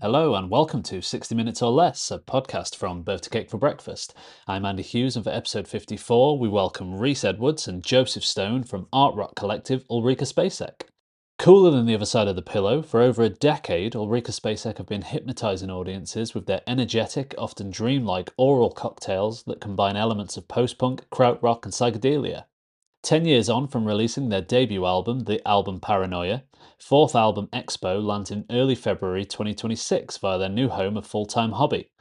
Hello and welcome to 60 Minutes or Less, a podcast from Birthday Cake for Breakfast. I'm Andy Hughes, and for episode 54, we welcome Rhys Edwards and Joseph Stone from Krautrock collective Ulrika Spacek. Cooler than the other side of the pillow, for over a decade, Ulrika Spacek have been hypnotising audiences with their energetic, often dreamlike aural cocktails that combine elements of post-punk, krautrock, and psychedelia. 10 years on from releasing their debut album, the album Paranoia, fourth album EXPO lands in early February 2026 via their new home of Full-Time Hobby.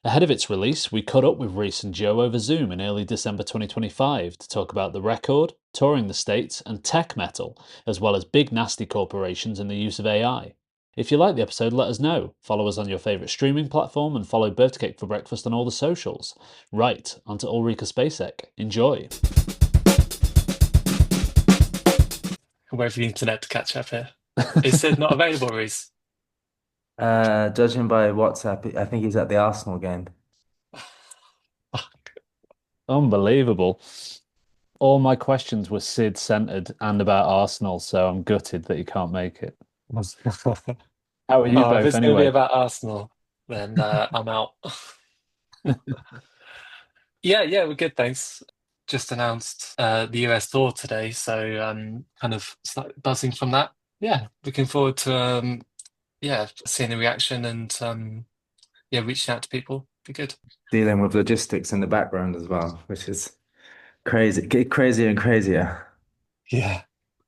Ahead of its release, we caught up with Rhys and Joe over Zoom in early December 2025 to talk about the record, touring the States, and tech metal, as well as big nasty corporations and the use of AI. If you like the episode, let us know. Follow us on your favourite streaming platform and follow Birthday Cake for Breakfast on all the socials. Right, onto Ulrika Spacek. Enjoy. Wait for the internet to catch up here. Is Sid not available, Reese? Judging by WhatsApp, I think he's at the Arsenal game. Unbelievable. All my questions were Sid centered and about Arsenal, so I'm gutted that he can't make it. How are you Oh, if both it's going to be anyway? about Arsenal, then I'm out. Yeah, we're good, thanks. Just announced the US tour today, so kind of slightly buzzing from that. Yeah, looking forward to seeing the reaction and yeah, reaching out to people. Be good. Dealing with logistics in the background as well, which is crazy, get crazier and crazier. Yeah.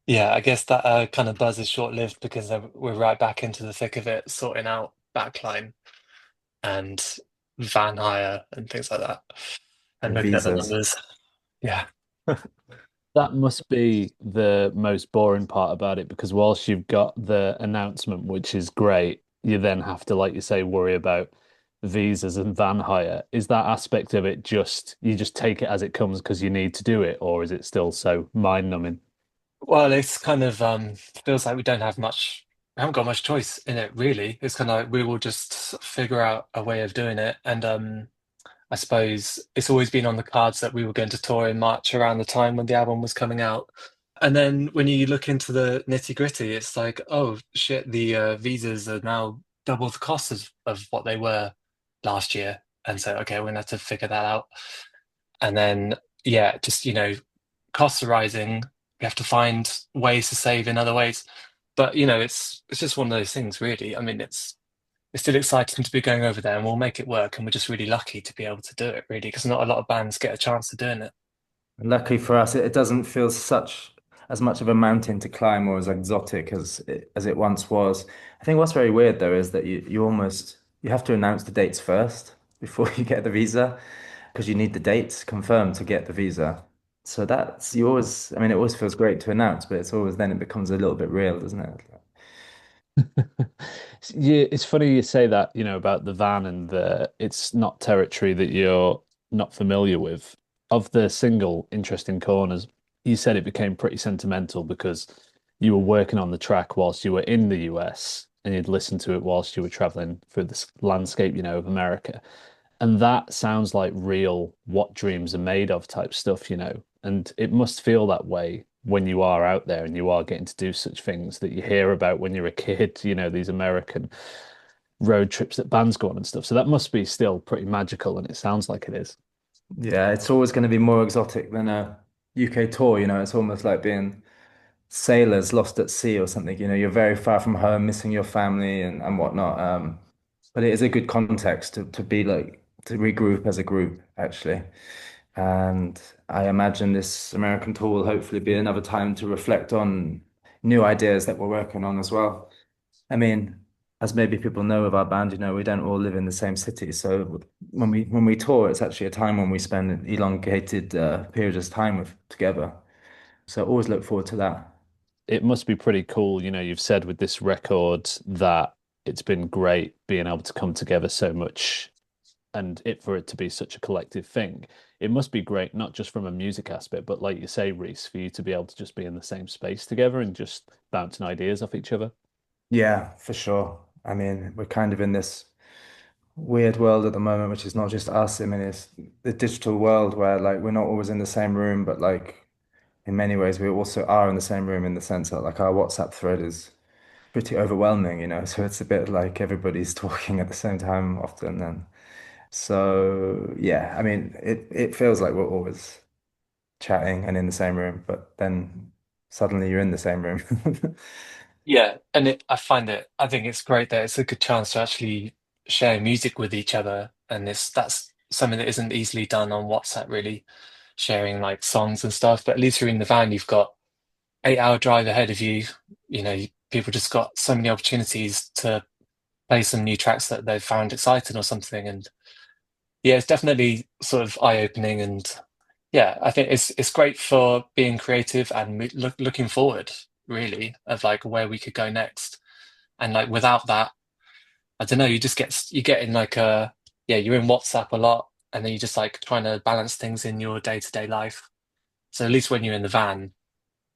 Yeah, I guess that kind of buzz is short-lived because we're right back into the thick of it, sorting out backline and van hire and things like that, and And looking at the visas. numbers. Yeah. That must be the most boring part about it because whilst you've got the announcement, which is great, you then have to, like you say, worry about visas and van hire. Is that aspect of it just you just take it as it comes because you need to do it, or is it still so mind-numbing? Well, it's kind of feels like we don't have much, we haven't got much choice in it really. It's kind of like we will just figure out a way of doing it. And I suppose it's always been on the cards that we were going to tour in March around the time when the album was coming out. And then when you look into the nitty gritty, it's like, oh shit, the visas are now double the cost of what they were last year. And so, okay, we're gonna have to figure that out. And then, yeah, just, costs are rising. We have to find ways to save in other ways. But, it's just one of those things, really. I mean, it's still exciting to be going over there and we'll make it work. And we're just really lucky to be able to do it, really, because not a lot of bands get a chance of doing it. And luckily for us, it doesn't feel such as much of a mountain to climb or as exotic as it once was. I think what's very weird though is that you have to announce the dates first before you get the visa because you need the dates confirmed to get the visa. So that's you always, I mean, it always feels great to announce, but it's always then it becomes a little bit real, doesn't it? Yeah, it's funny you say that, about the van and it's not territory that you're not familiar with. Of the single Interesting Corners, you said it became pretty sentimental because you were working on the track whilst you were in the US and you'd listen to it whilst you were traveling through this landscape, of America. And that sounds like real what dreams are made of type stuff. And it must feel that way when you are out there and you are getting to do such things that you hear about when you're a kid, these American road trips that bands go on and stuff. So that must be still pretty magical, and it sounds like it is. Yeah, it's always going to be more exotic than a UK tour, It's almost like being sailors lost at sea or something, You're very far from home, missing your family and whatnot. But it is a good context to be like to regroup as a group, actually. And I imagine this American tour will hopefully be another time to reflect on new ideas that we're working on as well. I mean, as maybe people know of our band, we don't all live in the same city. So when we tour, it's actually a time when we spend an elongated period of time with together. So always look forward to that. It must be pretty cool. You've said with this record that it's been great being able to come together so much and for it to be such a collective thing. It must be great, not just from a music aspect, but like you say, Reese, for you to be able to just be in the same space together and just bouncing ideas off each other. Yeah, for sure. I mean, we're kind of in this weird world at the moment, which is not just us. I mean, it's the digital world where like we're not always in the same room, but like in many ways we also are in the same room in the sense that like our WhatsApp thread is pretty overwhelming, you know. So it's a bit like everybody's talking at the same time often. And so, yeah, I mean, it feels like we're always chatting and in the same room, but then suddenly you're in the same room. Yeah, and I think it's great that it's a good chance to actually share music with each other, and that's something that isn't easily done on WhatsApp, really, sharing like songs and stuff. But at least you're in the van, you've got 8 hour drive ahead of you. People just got so many opportunities to play some new tracks that they've found exciting or something. And yeah, it's definitely sort of eye-opening, and yeah, I think it's great for being creative and looking forward, really, of like where we could go next. And like without that, I don't know, you get in like a yeah, you're in WhatsApp a lot, and then you're just like trying to balance things in your day-to-day life. So at least when you're in the van,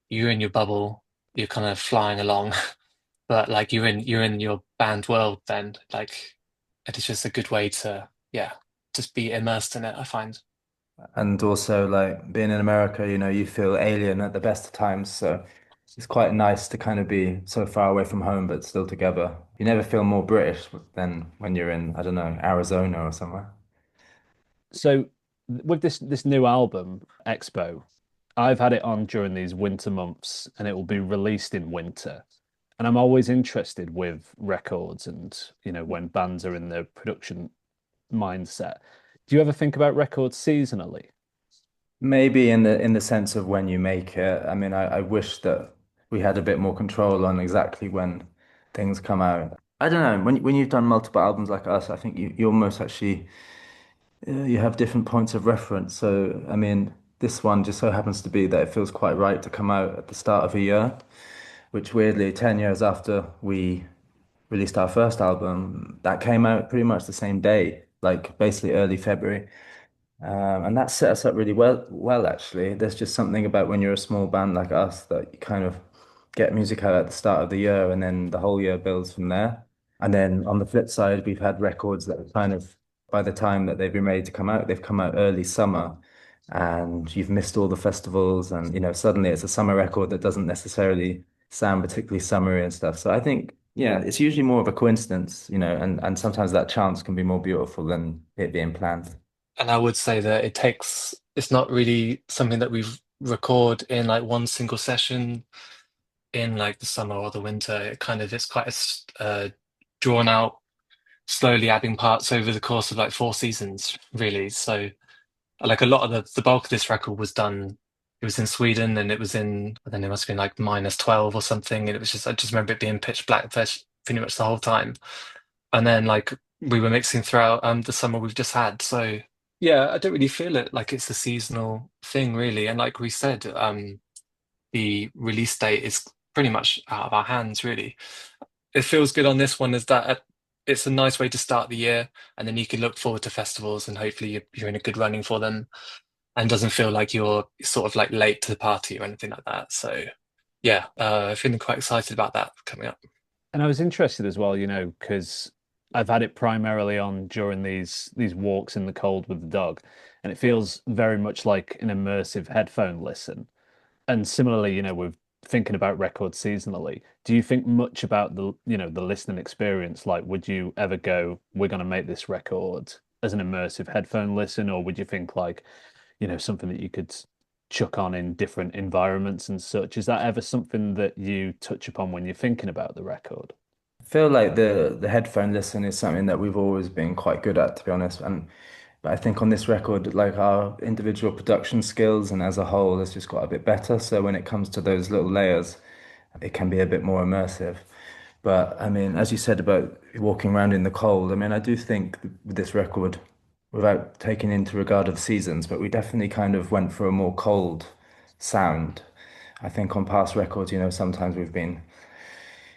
you're in your bubble, you're kind of flying along, but like you're in your band world then, like it is just a good way to yeah, just be immersed in it, I find. And also, like being in America, you know, you feel alien at the best of times. So it's quite nice to kind of be so far away from home, but still together. You never feel more British than when you're in, I don't know, Arizona or somewhere. So with this new album, EXPO, I've had it on during these winter months and it will be released in winter. And I'm always interested with records and, when bands are in the production mindset. Do you ever think about records seasonally? Maybe in the sense of when you make it. I mean, I wish that we had a bit more control on exactly when things come out. I don't know. When you've done multiple albums like us, I think you almost actually you have different points of reference. So, I mean, this one just so happens to be that it feels quite right to come out at the start of a year, which weirdly, 10 years after we released our first album, that came out pretty much the same day, like basically early February. And that set us up really well, actually. There's just something about when you're a small band like us that you kind of get music out at the start of the year and then the whole year builds from there. And then on the flip side, we've had records that are kind of, by the time that they've been ready to come out, they've come out early summer and you've missed all the festivals. And, you know, suddenly it's a summer record that doesn't necessarily sound particularly summery and stuff. So I think, yeah, it's usually more of a coincidence, you know, and sometimes that chance can be more beautiful than it being planned. And I would say that it's not really something that we record in like one single session in like the summer or the winter. It's quite drawn out, slowly adding parts over the course of like 4 seasons, really. So like a lot of the bulk of this record was done. It was in Sweden, and it was in, I don't know, it must have been like -12 or something. And it was just, I just remember it being pitch black for pretty much the whole time. And then like we were mixing throughout the summer we've just had. So yeah, I don't really feel it like it's a seasonal thing, really. And like we said, the release date is pretty much out of our hands, really. It feels good on this one is that it's a nice way to start the year, and then you can look forward to festivals, and hopefully you're in a good running for them, and doesn't feel like you're sort of like late to the party or anything like that. So yeah, feeling quite excited about that coming up. And I was interested as well, because I've had it primarily on during these walks in the cold with the dog, and it feels very much like an immersive headphone listen. And similarly, with thinking about records seasonally, do you think much about the listening experience? Like, would you ever go, we're going to make this record as an immersive headphone listen, or would you think like, something that you could chuck on in different environments and such? Is that ever something that you touch upon when you're thinking about the record? I feel like the headphone listen is something that we've always been quite good at, to be honest. And but I think on this record, like our individual production skills and as a whole has just got a bit better. So when it comes to those little layers, it can be a bit more immersive. But I mean, as you said about walking around in the cold, I mean, I do think with this record, without taking into regard of the seasons, but we definitely kind of went for a more cold sound. I think on past records, you know, sometimes we've been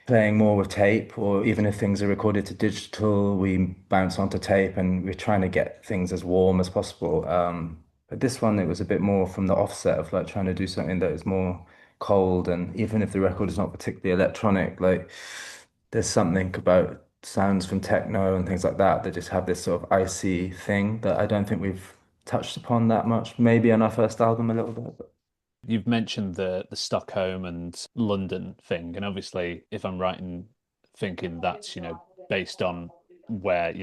playing more with tape, or even if things are recorded to digital, we bounce onto tape and we're trying to get things as warm as possible. But this one, it was a bit more from the offset of like trying to do something that is more cold. And even if the record is not particularly electronic, like there's something about sounds from techno and things like that that just have this sort of icy thing that I don't think we've touched upon that much. Maybe on our first album a little bit. you've mentioned the Stockholm and London thing, and obviously, if I'm right in thinking that's, based on where,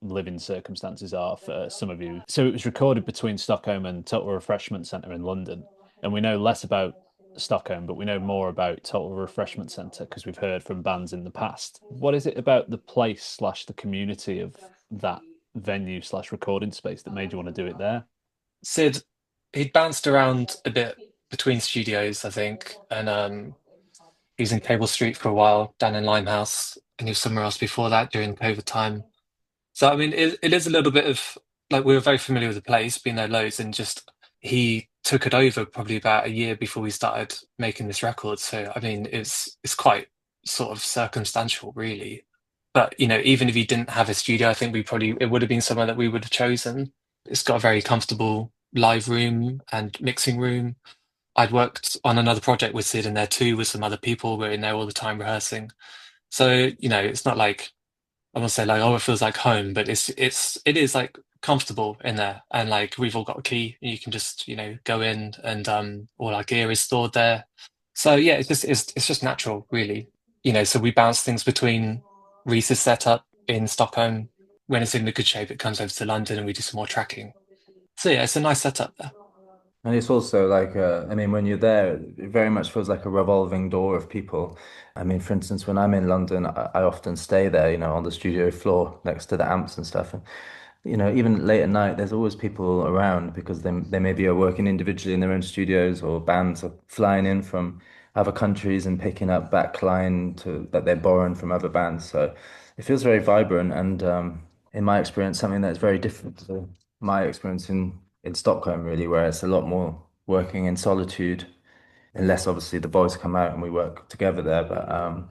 living circumstances are for some of you. So it was recorded between Stockholm and Total Refreshment Centre in London, and we know less about Stockholm, but we know more about Total Refreshment Centre because we've heard from bands in the past. What is it about the place slash the community of that venue slash recording space that made you want to do it there? Sid, he'd bounced around a bit between studios, I think, and he was in Cable Street for a while, down in Limehouse, and he was somewhere else before that during COVID time. So I mean, it is a little bit of like we were very familiar with the place, been there loads, and just he took it over probably about a year before we started making this record. So I mean, it's quite sort of circumstantial, really. But even if he didn't have a studio, I think we probably it would have been somewhere that we would have chosen. It's got a very comfortable live room and mixing room. I'd worked on another project with Sid in there too, with some other people. We're in there all the time rehearsing. So, it's not like I won't say like, oh, it feels like home, but it is like comfortable in there. And like we've all got a key. You can just, go in and all our gear is stored there. So yeah, it's just natural, really. So we bounce things between Rhys's setup in Stockholm. When it's in a good shape, it comes over to London and we do some more tracking. So yeah, it's a nice setup there. And it's also like, I mean, when you're there, it very much feels like a revolving door of people. I mean, for instance, when I'm in London, I often stay there, on the studio floor next to the amps and stuff. And, even late at night, there's always people around because they maybe are working individually in their own studios or bands are flying in from other countries and picking up backline that they're borrowing from other bands. So it feels very vibrant and, in my experience, something that's very different to my experience in Stockholm, really, where it's a lot more working in solitude, unless obviously the boys come out and we work together there. But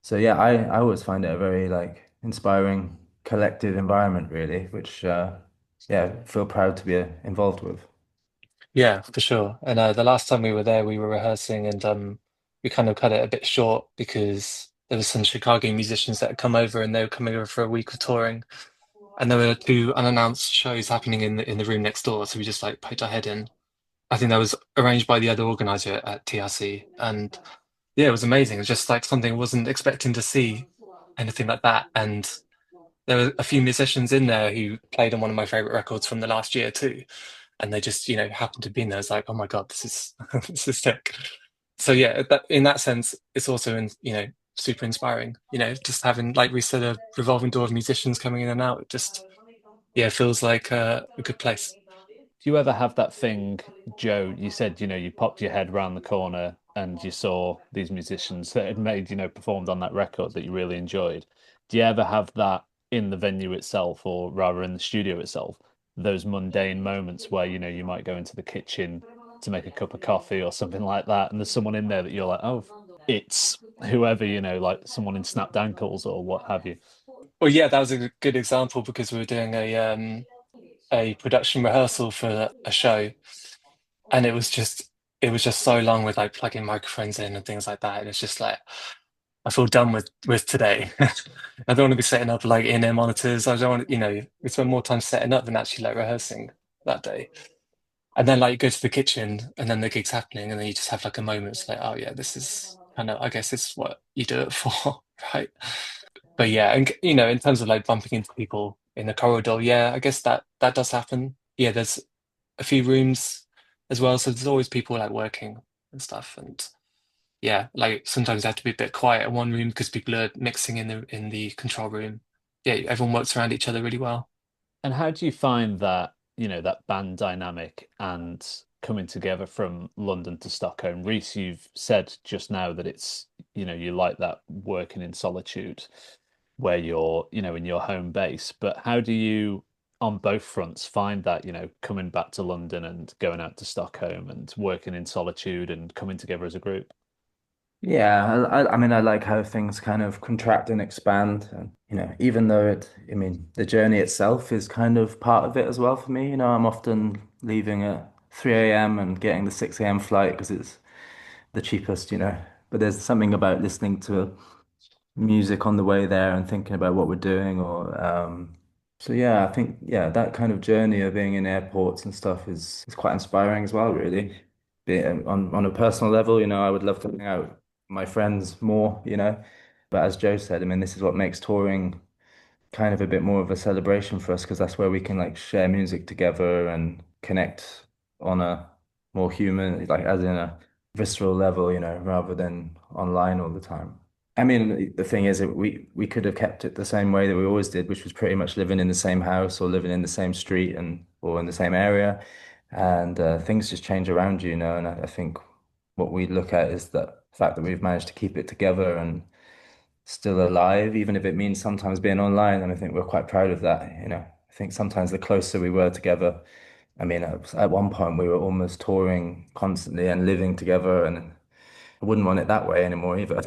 so yeah, I always find it a very like inspiring collective environment, really, which yeah, feel proud to be involved with. Yeah, for sure. And the last time we were there, we were rehearsing and we kind of cut it a bit short because there were some Chicago musicians that had come over and they were coming over for a week of touring. And there were two unannounced shows happening in the room next door. So we just like poked our head in. I think that was arranged by the other organizer at TRC. And yeah, it was amazing. It was just like something I wasn't expecting to see anything like that. And there were a few musicians in there who played on one of my favorite records from the last year too. And they just, happened to be in there. It's like, oh my God, this is this is sick. So yeah, in that sense, it's also super inspiring. Just having like we said, a revolving door of musicians coming in and out. It just feels like a good place. Do you ever have that thing, Joe? You said, you popped your head round the corner and you saw these musicians that had made, performed on that record that you really enjoyed. Do you ever have that in the venue itself, or rather in the studio itself? Those mundane moments where, you might go into the kitchen to make a cup of coffee or something like that, and there's someone in there that you're like, oh, it's whoever, like someone in Snapped Ankles or what have you. Well, yeah, that was a good example because we were doing a production rehearsal for a show, and it was just so long with like plugging microphones in and things like that. And it's just like I feel done with today. I don't want to be setting up like in-ear monitors. I don't want we spend more time setting up than actually like rehearsing that day. And then like you go to the kitchen and then the gig's happening and then you just have like a moment. It's like, oh yeah, this is kind of I guess it's what you do it for, right? But yeah, and in terms of like bumping into people in the corridor, yeah, I guess that does happen. Yeah, there's a few rooms as well, so there's always people like working and stuff. And yeah, like sometimes I have to be a bit quiet in one room because people are mixing in the control room. Yeah, everyone works around each other really well. And how do you find that, that band dynamic and coming together from London to Stockholm? Rhys, you've said just now that it's, you like that working in solitude where you're, in your home base. But how do you, on both fronts, find that, coming back to London and going out to Stockholm and working in solitude and coming together as a group? Yeah, I mean, I like how things kind of contract and expand. And, even though I mean, the journey itself is kind of part of it as well for me. I'm often leaving at 3 a.m. and getting the 6 a.m. flight because it's the cheapest. But there's something about listening to music on the way there and thinking about what we're doing or so yeah, I think yeah, that kind of journey of being in airports and stuff is quite inspiring as well, really. on a personal level, I would love to hang out with my friends more. But as Joe said, I mean, this is what makes touring kind of a bit more of a celebration for us because that's where we can like share music together and connect on a more human, like as in a visceral level, rather than online all the time. I mean, the thing is that we could have kept it the same way that we always did, which was pretty much living in the same house or living in the same street and or in the same area, and things just change around, and I think what we look at is the fact that we've managed to keep it together and still alive, even if it means sometimes being online. And I think we're quite proud of that. I think sometimes the closer we were together, I mean, at one point we were almost touring constantly and living together, and I wouldn't want it that way anymore either.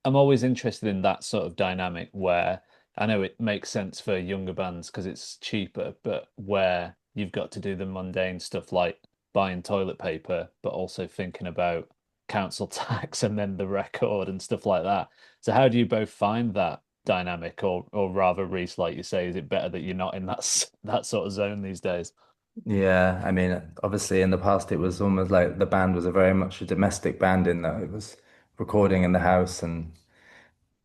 I'm always interested in that sort of dynamic where I know it makes sense for younger bands because it's cheaper, but where you've got to do the mundane stuff like buying toilet paper, but also thinking about council tax and then the record and stuff like that. So how do you both find that dynamic, or rather, Reese, like you say, is it better that you're not in that sort of zone these days? Yeah, I mean, obviously in the past it was almost like the band was a very much a domestic band in that it was recording in the house and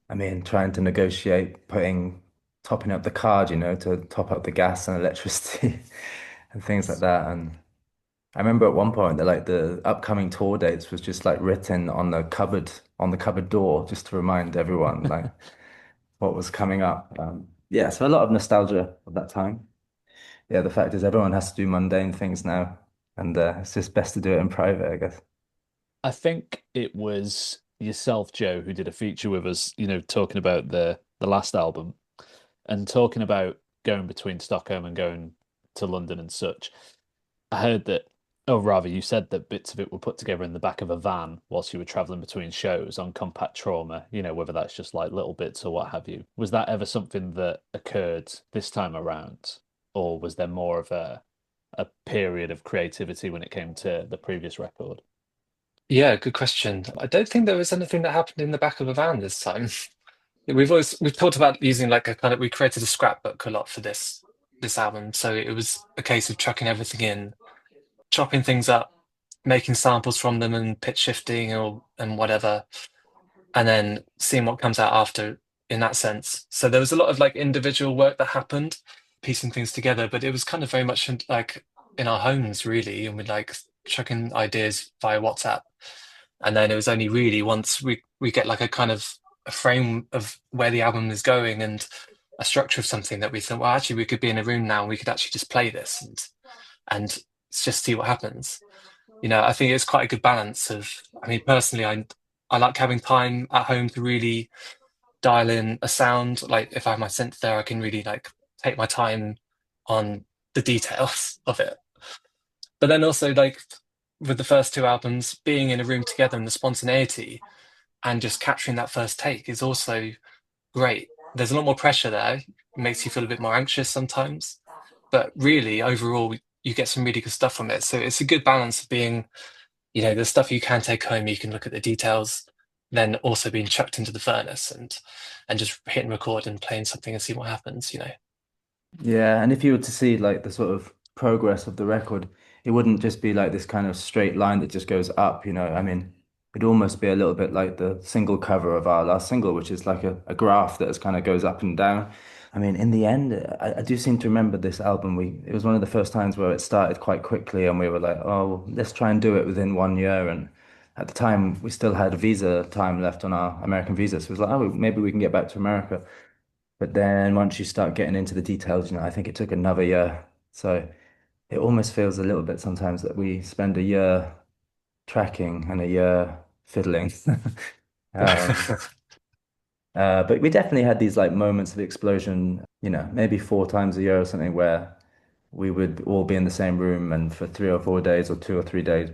I mean trying to negotiate topping up the card, to top up the gas and electricity and things like that. And I remember at one point that like the upcoming tour dates was just like written on the cupboard door just to remind everyone like what was coming up. Yeah, so a lot of nostalgia of that time. Yeah, the fact is everyone has to do mundane things now, and it's just best to do it in private, I guess. I think it was yourself, Joe, who did a feature with us, talking about the last album and talking about going between Stockholm and going to London and such. I heard that, or rather, you said that bits of it were put together in the back of a van whilst you were traveling between shows on compact trauma, whether that's just like little bits or what have you. Was that ever something that occurred this time around? Or was there more of a period of creativity when it came to the previous record? Yeah, good question. I don't think there was anything that happened in the back of a van this time. We've talked about using like a kind of we created a scrapbook a lot for this album. So it was a case of chucking everything in, chopping things up, making samples from them and pitch shifting or and whatever, and then seeing what comes out after in that sense. So there was a lot of like individual work that happened, piecing things together, but it was kind of very much like in our homes really, and we'd like chucking ideas via WhatsApp. And then it was only really once we get like a kind of a frame of where the album is going and a structure of something that we thought, well, actually we could be in a room now and we could actually just play this and just see what happens. I think it's quite a good balance of, I mean, personally, I like having time at home to really dial in a sound. Like if I have my synth there, I can really like take my time on the details of it. But then also like with the first two albums, being in a room together and the spontaneity and just capturing that first take is also great. There's a lot more pressure there. It makes you feel a bit more anxious sometimes. But really, overall, you get some really good stuff from it. So it's a good balance of being, the stuff you can take home, you can look at the details, then also being chucked into the furnace and just hitting record and playing something and see what happens. Yeah, and if you were to see like the sort of progress of the record, it wouldn't just be like this kind of straight line that just goes up. I mean, it'd almost be a little bit like the single cover of our last single, which is like a graph that kind of goes up and down. I mean, in the end, I do seem to remember this album. It was one of the first times where it started quite quickly, and we were like, oh, well, let's try and do it within 1 year. And at the time, we still had visa time left on our American visa, so it was like, oh, maybe we can get back to America. But then once you start getting into the details, I think it took another year. So it almost feels a little bit sometimes that we spend a year tracking and a year fiddling. Um, but we definitely had these like moments of explosion, maybe 4 times a year or something where we would all be in the same room and for 3 or 4 days or 2 or 3 days,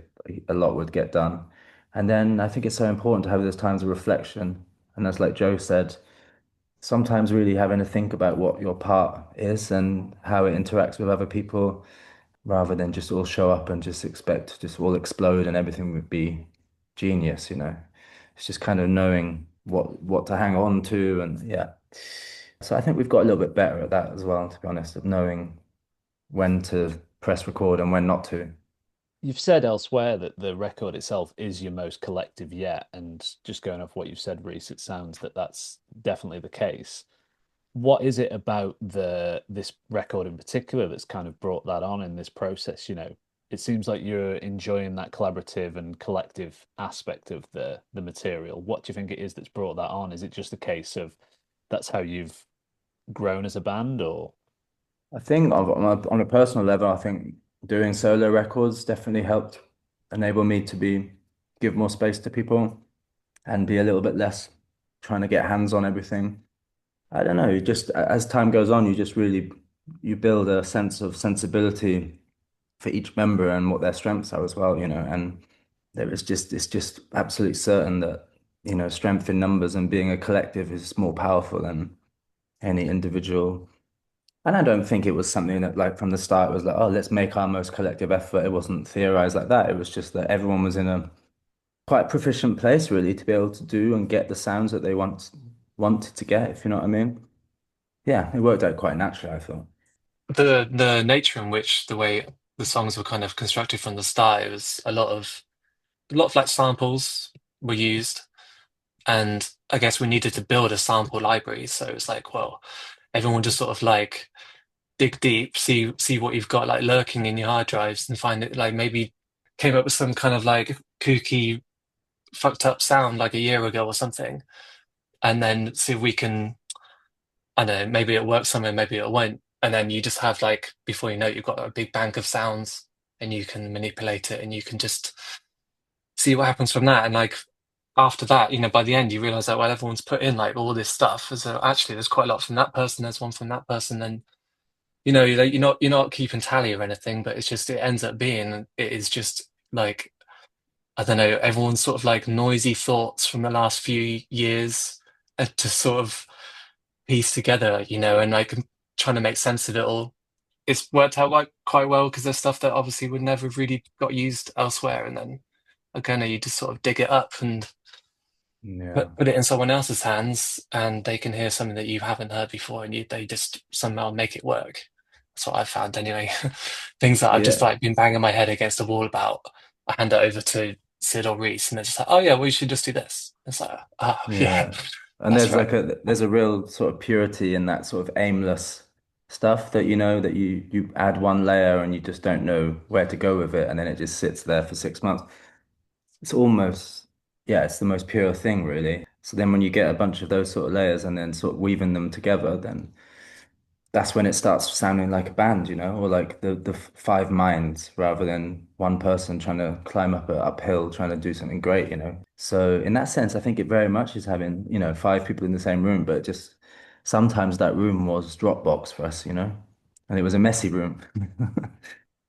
a lot would get done. And then I think it's so important to have those times of reflection. And as like Joe said, sometimes really having to think about what your part is and how it interacts with other people rather than just all show up and just expect to just all explode and everything would be genius. It's just kind of knowing what to hang on to and yeah. So I think we've got a little bit better at that as well, to be honest, of knowing when to press record and when not to. You've said elsewhere that the record itself is your most collective yet, and just going off what you've said, Rhys, it sounds that that's definitely the case. What is it about this record in particular that's kind of brought that on in this process? It seems like you're enjoying that collaborative and collective aspect of the material. What do you think it is that's brought that on? Is it just a case of that's how you've grown as a band, or I think on a personal level, I think doing solo records definitely helped enable me to give more space to people and be a little bit less trying to get hands on everything. I don't know, just as time goes on, you just really you build a sense of sensibility for each member and what their strengths are as well, and it's just absolutely certain that, strength in numbers and being a collective is more powerful than any individual. And I don't think it was something that, like, from the start was like, oh, let's make our most collective effort. It wasn't theorized like that. It was just that everyone was in a quite proficient place really to be able to do and get the sounds that they wanted to get, if you know what I mean. Yeah, it worked out quite naturally, I thought. The nature in which the way the songs were kind of constructed from the start, it was a lot of like samples were used, and I guess we needed to build a sample library. So it's like, well, everyone just sort of like dig deep, see what you've got like lurking in your hard drives, and find it like maybe came up with some kind of like kooky, fucked up sound like a year ago or something, and then see if we can. I don't know, maybe it works somewhere, maybe it won't. And then you just have like, before you know it, you've got a big bank of sounds and you can manipulate it and you can just see what happens from that. And like after that, by the end you realize that, well, everyone's put in like all this stuff. So actually there's quite a lot from that person, there's one from that person, and you're not keeping tally or anything, but it's just it ends up being it is just like I don't know, everyone's sort of like noisy thoughts from the last few years to sort of piece together, and like trying to make sense of it all. It's worked out like quite well because there's stuff that obviously would never have really got used elsewhere, and then again, you just sort of dig it up and Yeah. put it in someone else's hands, and they can hear something that you haven't heard before, and they just somehow make it work. That's what I've found anyway. Things that I've just Yeah. like been banging my head against the wall about, I hand it over to Sid or Reese, and they're just like, "Oh yeah, we should just do this." It's like, "Oh yeah, Yeah. And that's there's right." like there's a real sort of purity in that sort of aimless stuff that that you add one layer and you just don't know where to go with it, and then it just sits there for 6 months. It's almost, yeah, it's the most pure thing really. So then when you get a bunch of those sort of layers and then sort of weaving them together, then that's when it starts sounding like a band, or like the five minds rather than one person trying to climb up an uphill, trying to do something great. So in that sense, I think it very much is having, five people in the same room, but just sometimes that room was Dropbox for us, and it was a messy room.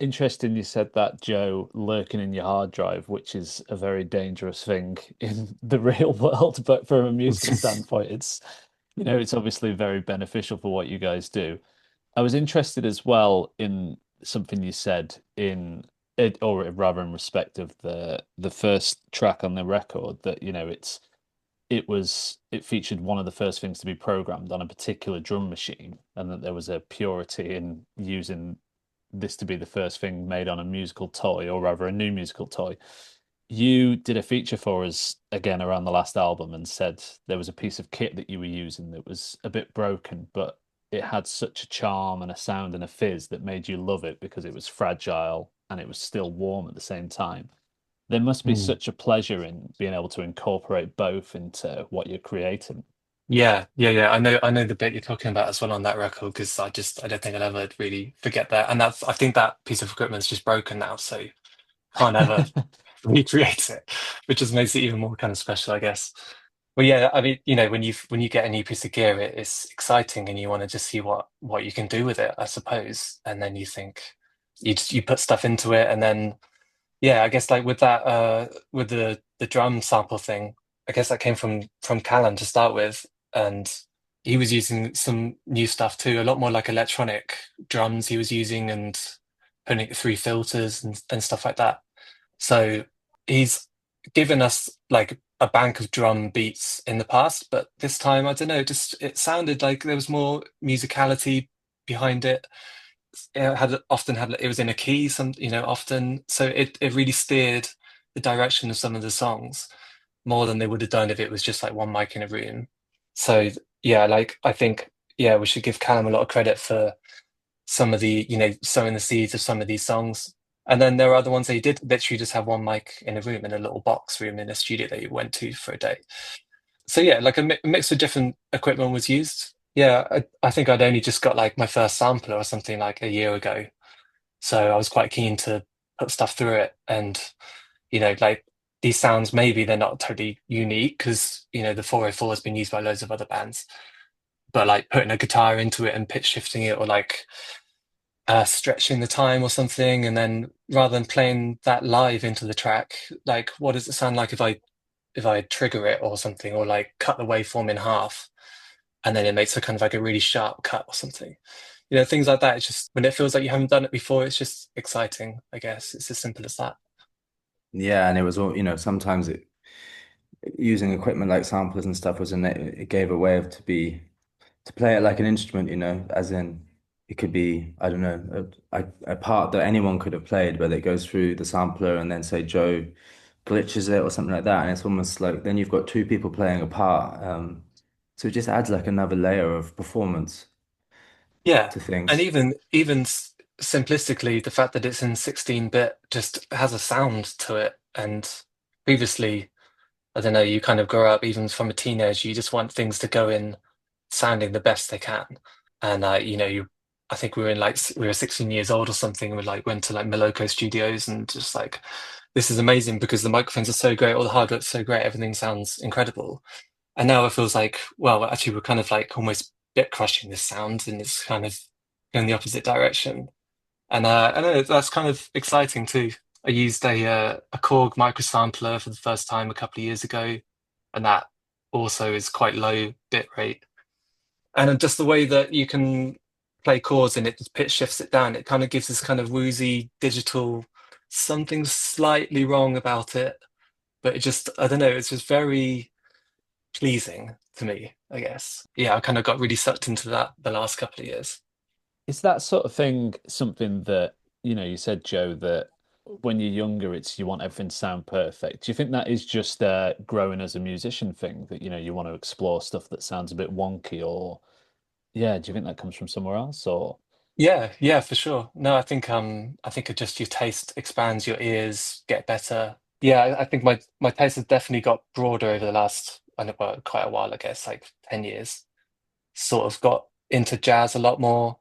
interesting you said that, Joe, lurking in your hard drive, which is a very dangerous thing in the real world, but from a musical standpoint, it's obviously very beneficial for what you guys do. I was interested as well in something you said in it, or rather in respect of the first track on the record, that it featured one of the first things to be programmed on a particular drum machine, and that there was a purity in using this to be the first thing made on a musical toy, or rather a new musical toy. You did a feature for us again around the last album and said there was a piece of kit that you were using that was a bit broken, but it had such a charm and a sound and a fizz that made you love it because it was fragile and it was still warm at the same time. There must be Hmm. such a pleasure in being able to incorporate both into what you're creating. Yeah, yeah, yeah. I know the bit you're talking about as well on that record, because I don't think I'll ever really forget that. And I think that piece of equipment's just broken now, so can't ever recreate it, which just makes it even more kind of special, I guess. But yeah, I mean, when you get a new piece of gear, it's exciting, and you want to just see what you can do with it, I suppose. And then you think you put stuff into it, and then yeah, I guess like with that with the drum sample thing, I guess that came from Callan to start with, and he was using some new stuff too, a lot more like electronic drums he was using, and putting it through filters and stuff like that. So he's given us like a bank of drum beats in the past, but this time I don't know, just it sounded like there was more musicality behind it. it had often had it was in a key, some often, so it really steered the direction of some of the songs more than they would have done if it was just like one mic in a room. So yeah, like I think yeah, we should give Callum a lot of credit for some of the sowing the seeds of some of these songs. And then there are other ones that he did literally just have one mic in a room, in a little box room in a studio that he went to for a day. So yeah, like a mix of different equipment was used. Yeah, I think I'd only just got like my first sampler or something like a year ago, so I was quite keen to put stuff through it. And like these sounds, maybe they're not totally unique because the 404 has been used by loads of other bands, but like putting a guitar into it and pitch shifting it, or like stretching the time or something, and then rather than playing that live into the track, like what does it sound like if I trigger it or something, or like cut the waveform in half, and then it makes a kind of like a really sharp cut or something. Things like that. It's just when it feels like you haven't done it before, it's just exciting, I guess. It's as simple as that. Yeah, and it was all, sometimes using equipment like samplers and stuff was it gave a way of to play it like an instrument, as in it could be, I don't know, a part that anyone could have played, but it goes through the sampler and then say Joe glitches it or something like that. And it's almost like then you've got two people playing a part. So it just adds like another layer of performance Yeah, to and things. even simplistically, the fact that it's in 16-bit just has a sound to it. And previously, I don't know, you kind of grow up, even from a teenager, you just want things to go in sounding the best they can. And I think we were we were 16 years old or something, and we like went to like Moloko Studios and just like, this is amazing because the microphones are so great, all the hardware's so great, everything sounds incredible. And now it feels like, well, actually, we're kind of like almost bit crushing this sound, and it's kind of going the opposite direction. And I know that's kind of exciting too. I used a Korg microsampler for the first time a couple of years ago, and that also is quite low bit rate. And just the way that you can play chords and it just pitch shifts it down, it kind of gives this kind of woozy digital something slightly wrong about it, but it just, I don't know, it's just very pleasing to me, I guess. Yeah, I kind of got really sucked into that the last couple of years. Is that sort of thing something that, you said, Joe, that when you're younger, it's you want everything to sound perfect. Do you think that is just growing as a musician thing that, you want to explore stuff that sounds a bit wonky or, yeah, do you think that comes from somewhere else or? Yeah, yeah, for sure. No, I think it just your taste expands, your ears get better. Yeah, I think my taste has definitely got broader over the last, I know, well, quite a while, I guess, like 10 years. Sort of got into jazz a lot more.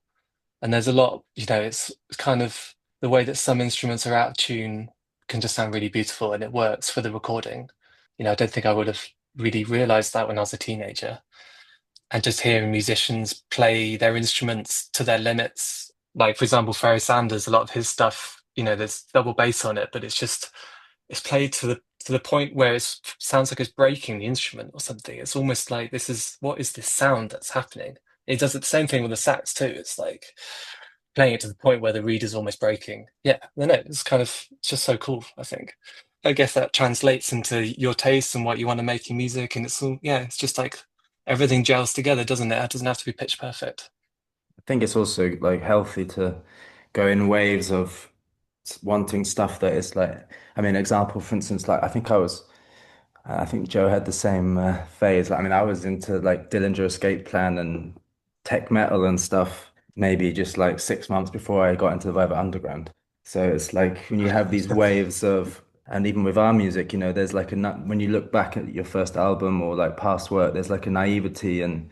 And there's a lot, it's kind of the way that some instruments are out of tune can just sound really beautiful, and it works for the recording. I don't think I would have really realized that when I was a teenager. And just hearing musicians play their instruments to their limits, like for example, Pharoah Sanders, a lot of his stuff, there's double bass on it, but it's played to the point where it sounds like it's breaking the instrument or something. It's almost like what is this sound that's happening? It does the same thing with the sax too. It's like playing it to the point where the reed is almost breaking. Yeah, no, it's just so cool, I think. I guess that translates into your taste and what you want to make in music, and it's all, yeah, it's just like everything gels together, doesn't it? It doesn't have to be pitch perfect. I think it's also like healthy to go in waves of wanting stuff that is like, I mean, example, for instance, like I think Joe had the same phase. Like, I mean, I was into like Dillinger Escape Plan and tech metal and stuff, maybe just like 6 months before I got into the Velvet Underground. So it's like when you have these waves of, and even with our music, there's like when you look back at your first album or like past work, there's like a naivety and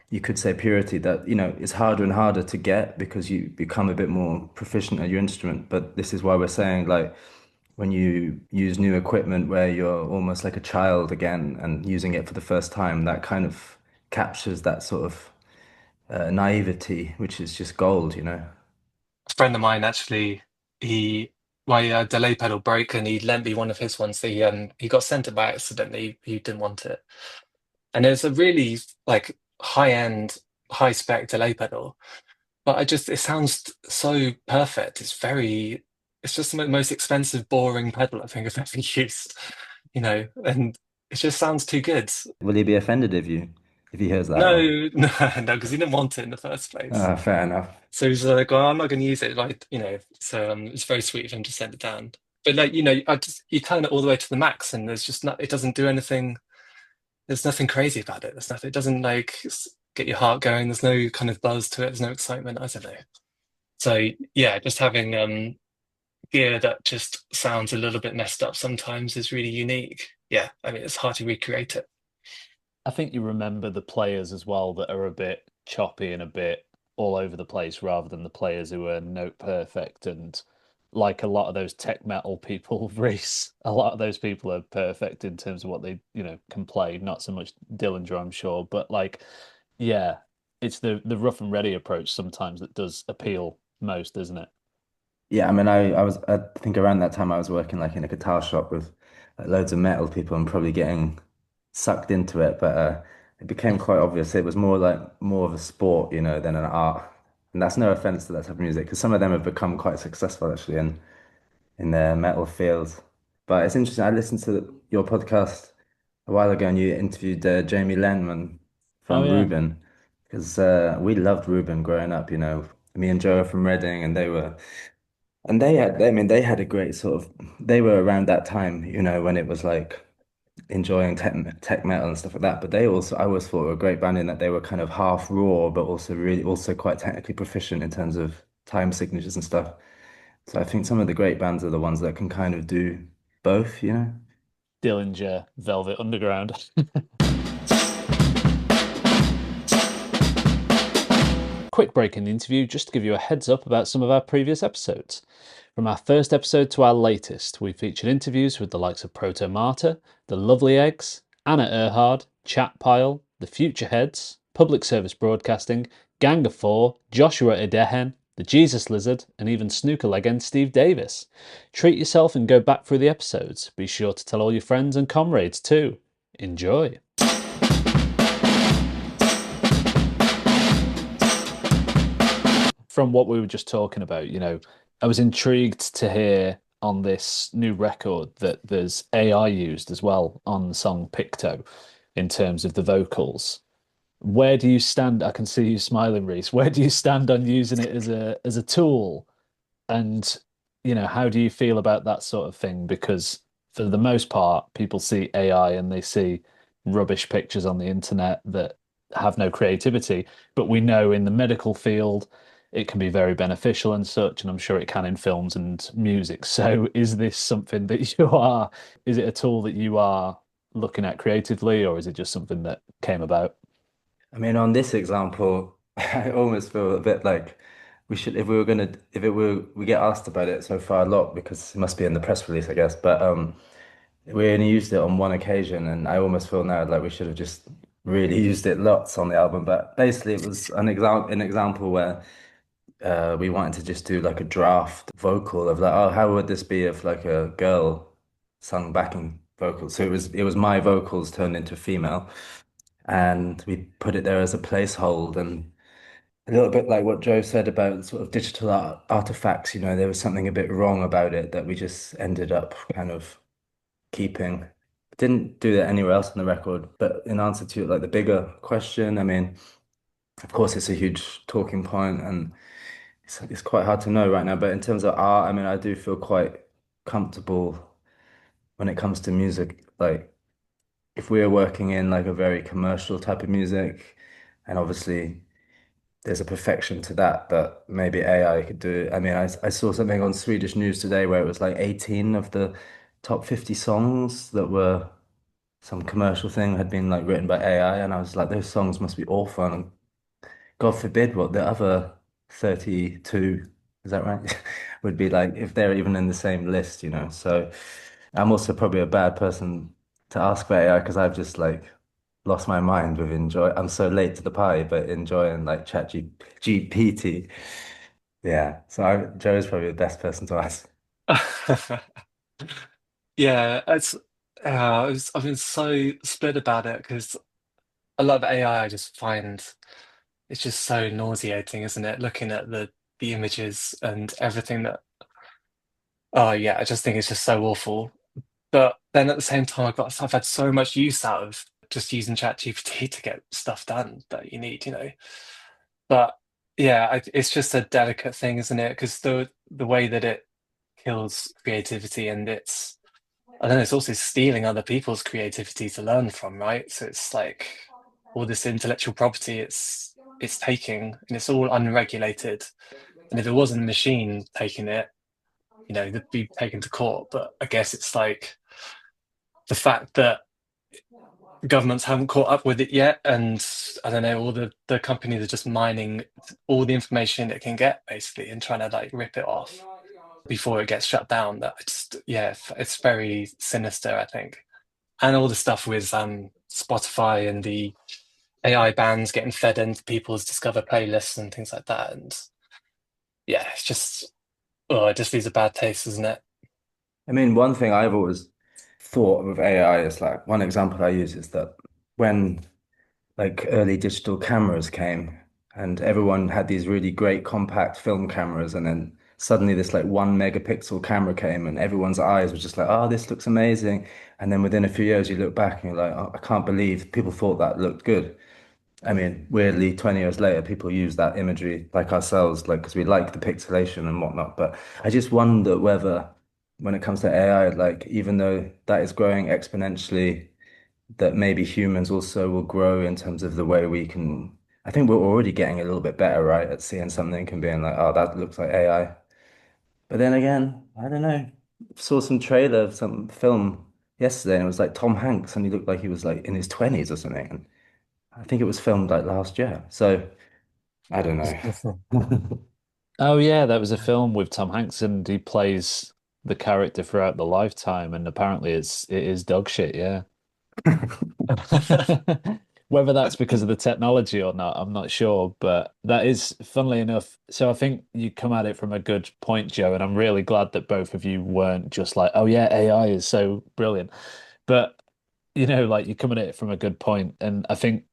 you could say purity that, it's harder and harder to get because you become a bit more proficient at your instrument. But this is why we're saying like when you use new equipment where you're almost like a child again and using it for the first time, that kind of captures that sort of naivety, which is just gold. A friend of mine actually, he my delay pedal broke, and he lent me one of his ones. He got sent it by accident. He didn't want it, and it's a really like high end, high spec delay pedal. But it sounds so perfect. It's just the most expensive, boring pedal I think I've ever used, and it just sounds too good. Will he be offended if you? if he hears that. No, Or no, no, because he didn't want it in the first place. fair enough. So he's like, well, I'm not going to use it, like, So it's very sweet of him to send it down. But like, I just you turn it all the way to the max, and there's just not. It doesn't do anything. There's nothing crazy about it. There's nothing. It doesn't like get your heart going. There's no kind of buzz to it. There's no excitement. I don't know. So yeah, just having gear that just sounds a little bit messed up sometimes is really unique. Yeah, I mean, it's hard to recreate it. I think you remember the players as well that are a bit choppy and a bit all over the place rather than the players who are note perfect and like a lot of those tech metal people, Reese, a lot of those people are perfect in terms of what they, can play. Not so much Dillinger, I'm sure, but like, yeah, it's the rough and ready approach sometimes that does appeal most, isn't it? Yeah, I mean, I think around that time I was working like in a guitar shop with like, loads of metal people and probably getting sucked into it, but it became quite obvious it was more of a sport, than an art. And that's no offense to that type of music, because some of them have become quite successful actually in their metal field. But it's interesting. I listened to your podcast a while ago, and you interviewed Jamie Lenman Oh from yeah. Ruben, because we loved Ruben growing up. Me and Joe are from Reading, and I mean, they had a great sort of, they were around that time, when it was like enjoying tech metal and stuff like that. But I always thought were a great band in that they were kind of half raw, but also quite technically proficient in terms of time signatures and stuff. So I think some of the great bands are the ones that can kind of do both. Dillinger, Velvet Underground. Quick break in the interview just to give you a heads up about some of our previous episodes. From our first episode to our latest, we featured interviews with the likes of Proto Martyr, The Lovely Eggs, Anna Erhard, Chat Pile, The Future Heads, Public Service Broadcasting, Gang of Four, Joshua Idehen, The Jesus Lizard, and even snooker legend Steve Davis. Treat yourself and go back through the episodes. Be sure to tell all your friends and comrades too. Enjoy. From what we were just talking about, I was intrigued to hear on this new record that there's AI used as well on the song Picto in terms of the vocals. Where do you stand? I can see you smiling, Reese. Where do you stand on using it as a tool? And, how do you feel about that sort of thing? Because for the most part, people see AI and they see rubbish pictures on the internet that have no creativity. But we know in the medical field, it can be very beneficial and such, and I'm sure it can in films and music. So is this something that is it a tool that you are looking at creatively, or is it just something that came about? I mean, on this example, I almost feel a bit like if we were gonna, if it were, we get asked about it so far a lot because it must be in the press release, I guess. But we only used it on one occasion, and I almost feel now like we should have just really used it lots on the album. But basically, it was an example where we wanted to just do like a draft vocal of like, oh, how would this be if like a girl sung backing vocals? So it was my vocals turned into female, and we put it there as a placehold. And a little bit like what Joe said about sort of digital artifacts, there was something a bit wrong about it that we just ended up kind of keeping. Didn't do that anywhere else on the record, but in answer to like the bigger question, I mean, of course, it's a huge talking point, and it's quite hard to know right now. But in terms of art, I mean, I do feel quite comfortable when it comes to music. Like, if we're working in like a very commercial type of music, and obviously there's a perfection to that that maybe AI could do. I mean, I saw something on Swedish news today where it was like 18 of the top 50 songs that were some commercial thing had been like written by AI, and I was like, those songs must be awful. And God forbid what the other 32, is that right? Would be like if they're even in the same list. So I'm also probably a bad person to ask for AI because I've just like lost my mind with enjoy. I'm so late to the party, but enjoying like GPT. Yeah. So Joe's probably the best person to ask. Yeah, I've been so split about it because a lot of AI I just find it's just so nauseating, isn't it? Looking at the images and everything that, oh yeah, I just think it's just so awful. But then at the same time, I've had so much use out of just using ChatGPT to get stuff done that you need, you know. But yeah, it's just a delicate thing, isn't it? Because the way that it kills creativity, and it's, I don't know, it's also stealing other people's creativity to learn from, right? So it's like all this intellectual property it's taking, and it's all unregulated. And if it wasn't a machine taking it, you know, they'd be taken to court. But I guess it's like the fact that governments haven't caught up with it yet, and I don't know, all the companies are just mining all the information it can get basically and trying to like rip it off before it gets shut down. That just, yeah, it's very sinister, I think. And all the stuff with Spotify and the AI bands getting fed into people's Discover playlists and things like that. And yeah, it's just, oh, it just leaves a bad taste, doesn't it? I mean, one thing I've always thought of AI is like one example I use is that when like early digital cameras came and everyone had these really great compact film cameras, and then suddenly this like 1 megapixel camera came and everyone's eyes were just like, oh, this looks amazing. And then within a few years you look back and you're like, oh, I can't believe people thought that looked good. I mean, weirdly, 20 years later, people use that imagery like ourselves, like because we like the pixelation and whatnot. But I just wonder whether, when it comes to AI, like even though that is growing exponentially, that maybe humans also will grow in terms of the way we can. I think we're already getting a little bit better, right, at seeing something and being like, oh, that looks like AI. But then again, I don't know. Saw some trailer of some film yesterday, and it was like Tom Hanks, and he looked like he was like in his 20s or something. And I think it was filmed like last year. So. I don't know. Oh yeah, that was a film with Tom Hanks, and he plays the character throughout the lifetime, and apparently it is dog shit, yeah. Whether that's because of the technology or not, I'm not sure, but that is, funnily enough. So I think you come at it from a good point, Joe, and I'm really glad that both of you weren't just like, oh yeah, AI is so brilliant. But like you're coming at it from a good point, and I think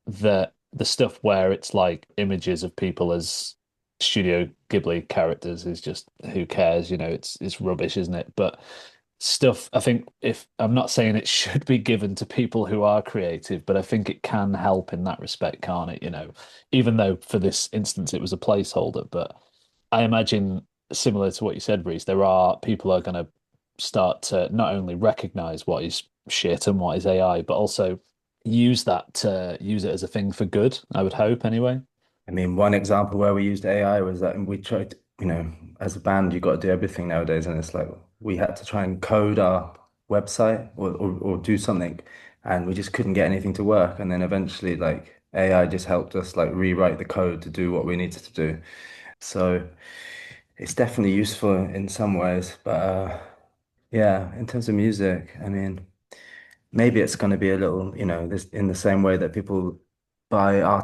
that the stuff where it's like images of people as Studio Ghibli characters is just who cares, it's rubbish, isn't it? But stuff, I think if I'm not saying it should be given to people who are creative, but I think it can help in that respect, can't it? Even though for this instance it was a placeholder, but I imagine similar to what you said, Reese, there are people are going to start to not only recognize what is shit and what is AI, but also use that to use it as a thing for good, I would hope anyway. I mean, one example where we used AI was that we tried, as a band, you got to do everything nowadays, and it's like we had to try and code our website or do something, and we just couldn't get anything to work. And then eventually, like AI just helped us like rewrite the code to do what we needed to do. So it's definitely useful in some ways, but yeah, in terms of music, I mean. Maybe it's going to be a little, this in the same way that people buy how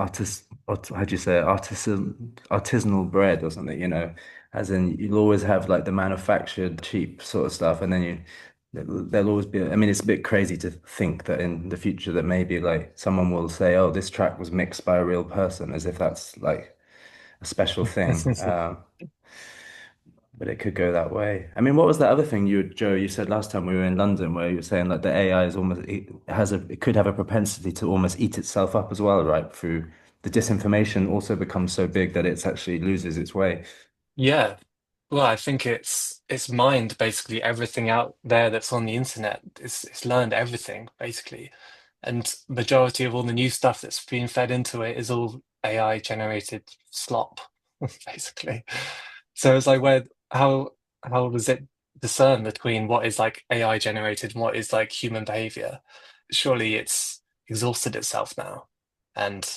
do you say it? Artisanal bread or something, as in you'll always have like the manufactured cheap sort of stuff, and then there'll always be. I mean, it's a bit crazy to think that in the future that maybe like someone will say, "Oh, this track was mixed by a real person," as if that's like a special thing. But it could go that way. I mean, what was the other thing Joe, you said last time we were in London, where you were saying like the AI is almost it could have a propensity to almost eat itself up as well, right? Through the disinformation also becomes so big that it's actually loses its way. Yeah. Well, I think it's mined basically everything out there that's on the internet. It's learned everything basically. And majority of all the new stuff that's being fed into it is all AI generated slop, basically. So it's like how does it discern between what is like AI generated and what is like human behavior? Surely it's exhausted itself now. And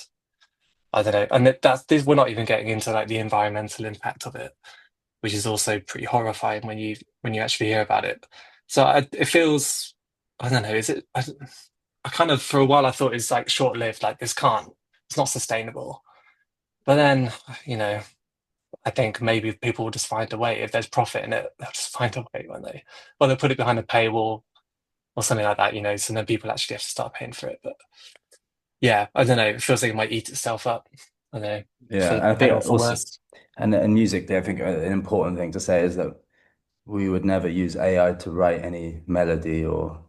I don't know. And that's this, we're not even getting into like the environmental impact of it, which is also pretty horrifying when you actually hear about it. So it feels, I don't know, is it? I kind of for a while I thought it's like short lived, like it's not sustainable. But then, you know, I think maybe people will just find a way. If there's profit in it, they'll just find a way, won't they? Or they'll put it behind a paywall or something like that, so then people actually have to start paying for it. But yeah, I don't know. It feels like it might eat itself up. I don't know, for Yeah, I better or think for also, worse. and music, I think an important thing to say is that we would never use AI to write any melody or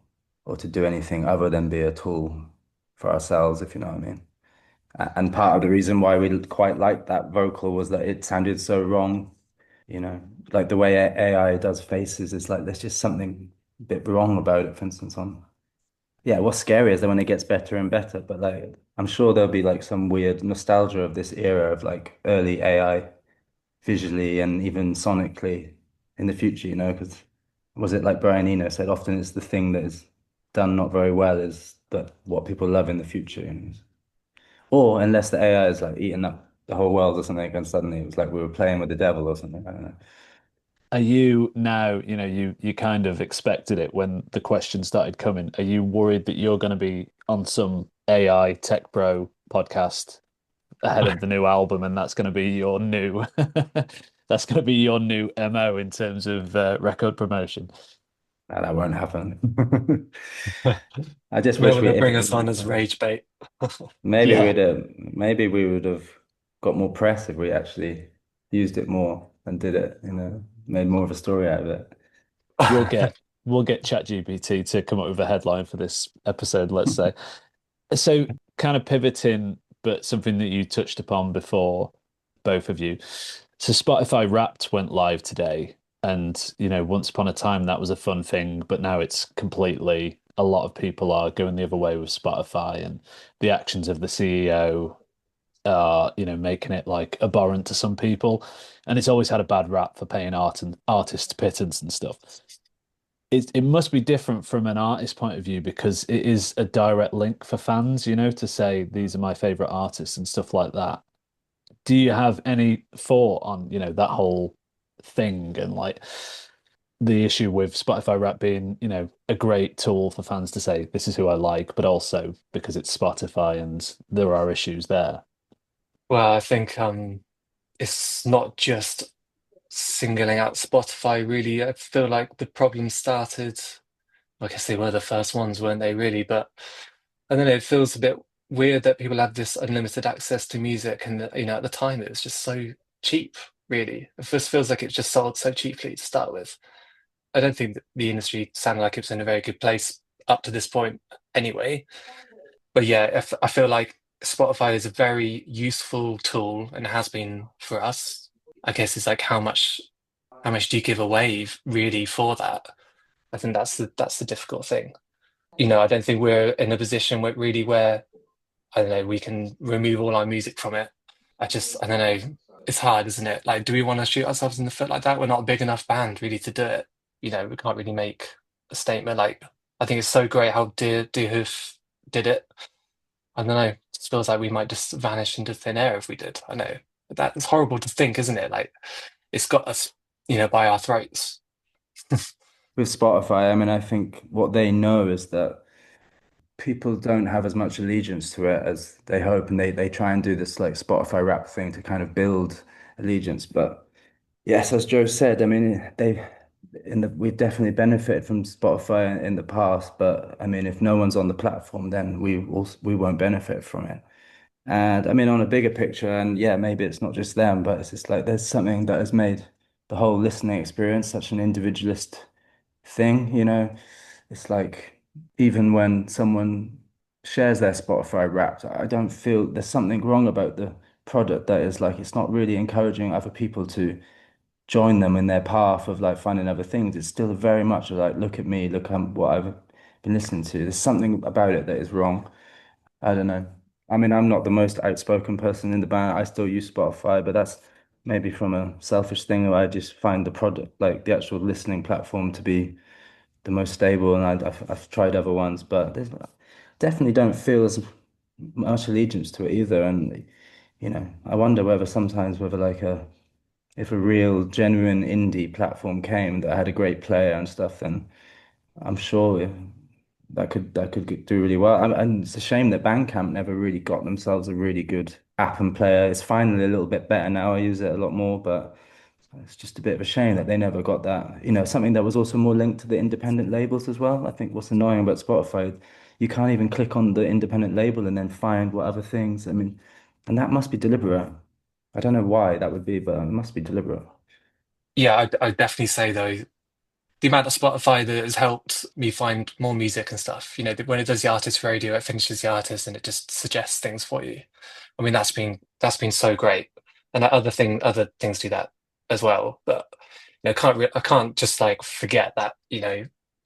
or to do anything other than be a tool for ourselves, if you know what I mean. And part of the reason why we quite liked that vocal was that it sounded so wrong, you know, like the way AI does faces. It's like there's just something a bit wrong about it. For instance, on yeah, what's scary is that when it gets better and better, but like I'm sure there'll be like some weird nostalgia of this era of like early AI visually and even sonically in the future, you know, because was it like Brian Eno said, often it's the thing that is done not very well is that what people love in the future, you know. Or unless the AI is like eating up the whole world or something, and suddenly it was like we were playing with the devil or something. I don't know. Are you now, you kind of expected it when the question started coming. Are you worried that you're going to be on some AI tech bro podcast ahead of the new album and that's going to be your new that's going to be your new MO in terms of record promotion? No, that won't happen. I just They wish want we to if bring us on as rage bait. Yeah. maybe we would have got more press if we actually used it more and did it, you know, made more of a story out of it. We'll get we'll get ChatGPT to come up with a headline for this episode, let's say. So kind of pivoting, but something that you touched upon before, both of you. So Spotify Wrapped went live today, and once upon a time that was a fun thing, but now it's completely a lot of people are going the other way with Spotify, and the actions of the CEO are, making it like abhorrent to some people. And it's always had a bad rap for paying artists pittance and stuff. It must be different from an artist point of view because it is a direct link for fans, to say these are my favorite artists and stuff like that. Do you have any thought on, that whole thing and like the issue with Spotify Rap being, a great tool for fans to say this is who I like, but also because it's Spotify and there are issues there. Well, I think it's not just singling out Spotify, really. I feel like the problem started, I guess they were the first ones, weren't they, really? But I don't know, it feels a bit weird that people have this unlimited access to music. And, at the time, it was just so cheap, really. It just feels like it just sold so cheaply to start with. I don't think that the industry sounded like it was in a very good place up to this point anyway. But yeah, I feel like Spotify is a very useful tool and has been for us. I guess it's like how much do you give away really for that? I think that's the difficult thing. I don't think we're in a position where I don't know we can remove all our music from it. I don't know. It's hard, isn't it? Like, do we want to shoot ourselves in the foot like that? We're not a big enough band really to do it. We can't really make a statement like. I think it's so great how Dear Hoof did it. I don't know. It feels like we might just vanish into thin air if we did. I know. That's horrible to think, isn't it? Like it's got us, by our throats. With Spotify, I mean, I think what they know is that people don't have as much allegiance to it as they hope, and they try and do this like Spotify rap thing to kind of build allegiance. But yes, as Joe said, I mean, we've definitely benefited from Spotify in the past, but I mean, if no one's on the platform, then we won't benefit from it. And I mean, on a bigger picture, and yeah, maybe it's not just them, but it's just like there's something that has made the whole listening experience such an individualist thing, you know? It's like even when someone shares their Spotify Wrapped, I don't feel there's something wrong about the product that is like it's not really encouraging other people to join them in their path of like finding other things. It's still very much like, look at me, look what I've been listening to. There's something about it that is wrong. I don't know. I mean, I'm not the most outspoken person in the band. I still use Spotify, but that's maybe from a selfish thing where I just find the product, like the actual listening platform, to be the most stable. And I've tried other ones, but there's definitely don't feel as much allegiance to it either. And I wonder whether like if a real genuine indie platform came that had a great player and stuff, then I'm sure that could do really well. And it's a shame that Bandcamp never really got themselves a really good app and player. It's finally a little bit better now. I use it a lot more, but it's just a bit of a shame that they never got that. Something that was also more linked to the independent labels as well. I think what's annoying about Spotify, you can't even click on the independent label and then find what other things. I mean, and that must be deliberate. I don't know why that would be, but it must be deliberate. Yeah, I'd definitely say though. the amount of Spotify that has helped me find more music and stuff. When it does the artist radio, it finishes the artist and it just suggests things for you. I mean, that's been so great. And other things do that as well. But I can't just like forget that,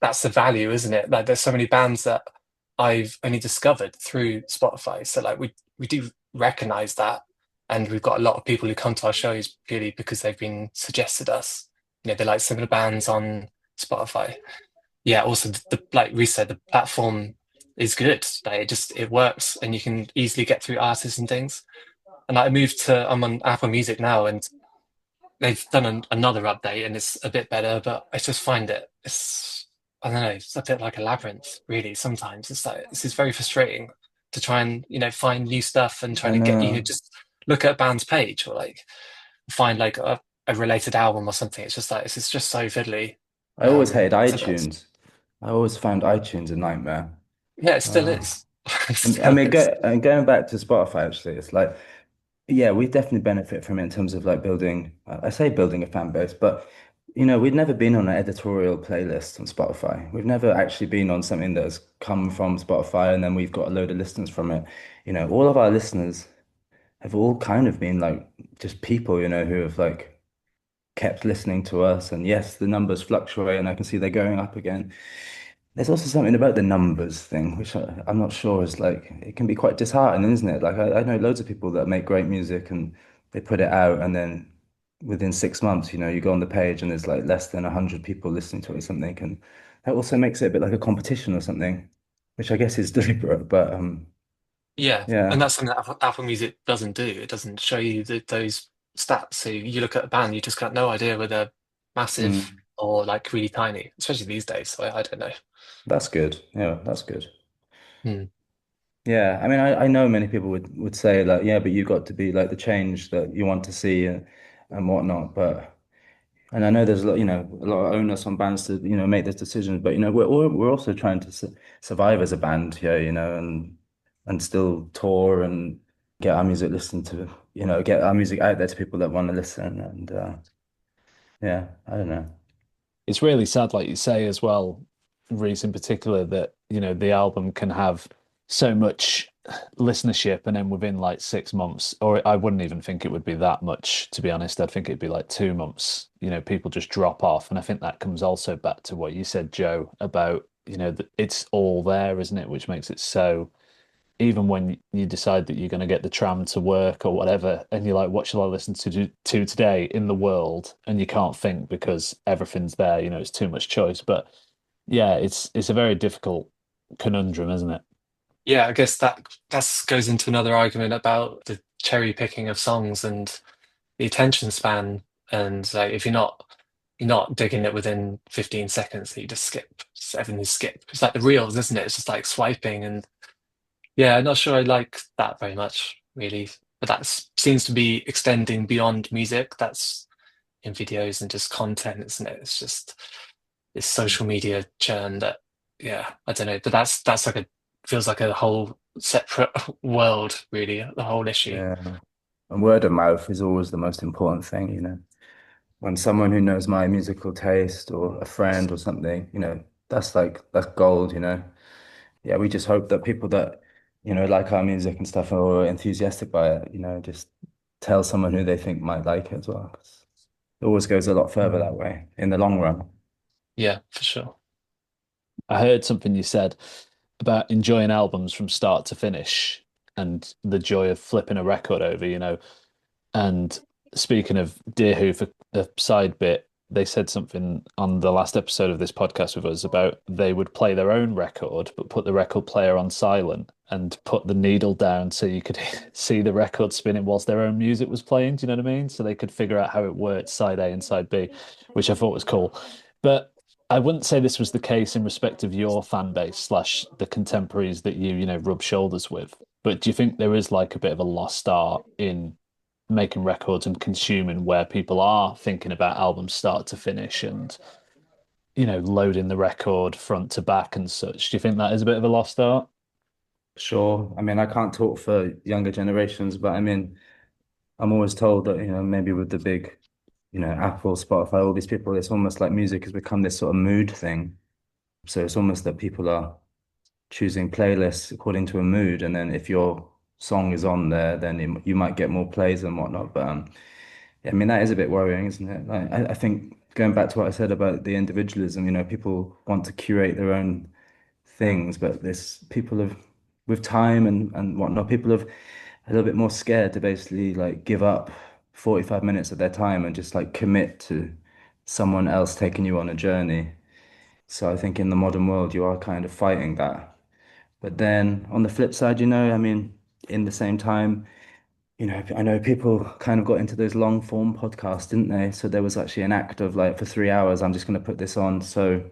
that's the value, isn't it? Like there's so many bands that I've only discovered through Spotify. So like we do recognize that, and we've got a lot of people who come to our shows purely because they've been suggested us. They like similar bands on Spotify. Yeah, also like Reece said, the platform is good. Like it works, and you can easily get through artists and things. And I'm on Apple Music now, and they've done another update, and it's a bit better. But I just find it's I don't know, it's a bit like a labyrinth, really. Sometimes it's like this is very frustrating to try and find new stuff and trying I to get know. just look at a band's page or like find like a related album or something. It's just like it's just so fiddly. I always hated Sometimes. iTunes. I always found iTunes a nightmare. Yeah, it still Uh, is. It I still mean, is. going back to Spotify, actually, it's like, yeah, we definitely benefit from it in terms of like building, I say building a fan base, but we've never been on an editorial playlist on Spotify. We've never actually been on something that has come from Spotify and then we've got a load of listeners from it. All of our listeners have all kind of been like just people, who have like kept listening to us. And yes, the numbers fluctuate and I can see they're going up again. There's also something about the numbers thing, which I'm not sure is like, it can be quite disheartening, isn't it? Like, I know loads of people that make great music and they put it out, and then within 6 months, you go on the page and there's like less than 100 people listening to it or something. And that also makes it a bit like a competition or something, which I guess is deliberate, but Yeah, and yeah. that's something that Apple Music doesn't do. It doesn't show you those stats. So you look at a band, you just got no idea whether massive Mm, or like really tiny, especially these days. So I don't know. that's good. Yeah, that's good. Hmm. Yeah, I mean, I know many people would say like, yeah, but you got to be like the change that you want to see and whatnot. But and I know there's a lot of onus on bands to make those decisions. But we're also trying to su survive as a band here, and still tour and get our music listened to, get our music out there to people that want to listen. And yeah, I don't know. It's really sad, like you say as well, Reese in particular, that the album can have so much listenership, and then within like 6 months, or I wouldn't even think it would be that much, to be honest. I'd think it'd be like 2 months. People just drop off, and I think that comes also back to what you said, Joe, about that it's all there, isn't it? Which makes it so even when you decide that you're going to get the tram to work or whatever, and you're like, what shall I listen to today in the world? And you can't think because everything's there. It's too much choice. But yeah, it's a very difficult conundrum, isn't it? Yeah, I guess that goes into another argument about the cherry picking of songs and the attention span. And like, if you're not digging it within 15 seconds, you just skip. Just everything skip. It's like the reels, isn't it? It's just like swiping and yeah, I'm not sure I like that very much, really. But that seems to be extending beyond music. That's in videos and just content, isn't it? It's just this social media churn that, yeah, I don't know. But that's like a feels like a whole separate world, really, the whole issue. Yeah, and word of mouth is always the most important thing, when someone who knows my musical taste or a friend or something, that's gold, Yeah, we just hope that people that, like our music and stuff or are enthusiastic by it, just tell someone who they think might like it as well. 'Cause it always goes a lot further that Mm. way in the long run. Yeah, for sure. I heard something you said about enjoying albums from start to finish and the joy of flipping a record over, And speaking of Dear Who, for a side bit, they said something on the last episode of this podcast with us about they would play their own record, but put the record player on silent and put the needle down so you could see the record spinning whilst their own music was playing. Do you know what I mean? So they could figure out how it worked, side A and side B, which I thought was cool. But I wouldn't say this was the case in respect of your fan base slash the contemporaries that rub shoulders with. But do you think there is like a bit of a lost art in making records and consuming where people are thinking about albums start to finish and loading the record front to back and such? Do you think that is a bit of a lost art? Sure. I mean, I can't talk for younger generations, but I mean, I'm always told that, maybe with the big, Apple, Spotify, all these people, it's almost like music has become this sort of mood thing. So it's almost that people are choosing playlists according to a mood, and then if your song is on there, then you might get more plays and whatnot. But yeah, I mean that is a bit worrying, isn't it? Like, I think going back to what I said about the individualism, people want to curate their own things, but this people have with time and whatnot, people have a little bit more scared to basically like give up 45 minutes of their time and just like commit to someone else taking you on a journey. So I think in the modern world, you are kind of fighting that. But then on the flip side, I mean, in the same time, I know people kind of got into those long form podcasts, didn't they? So there was actually an act of like, for 3 hours, I'm just going to put this on. So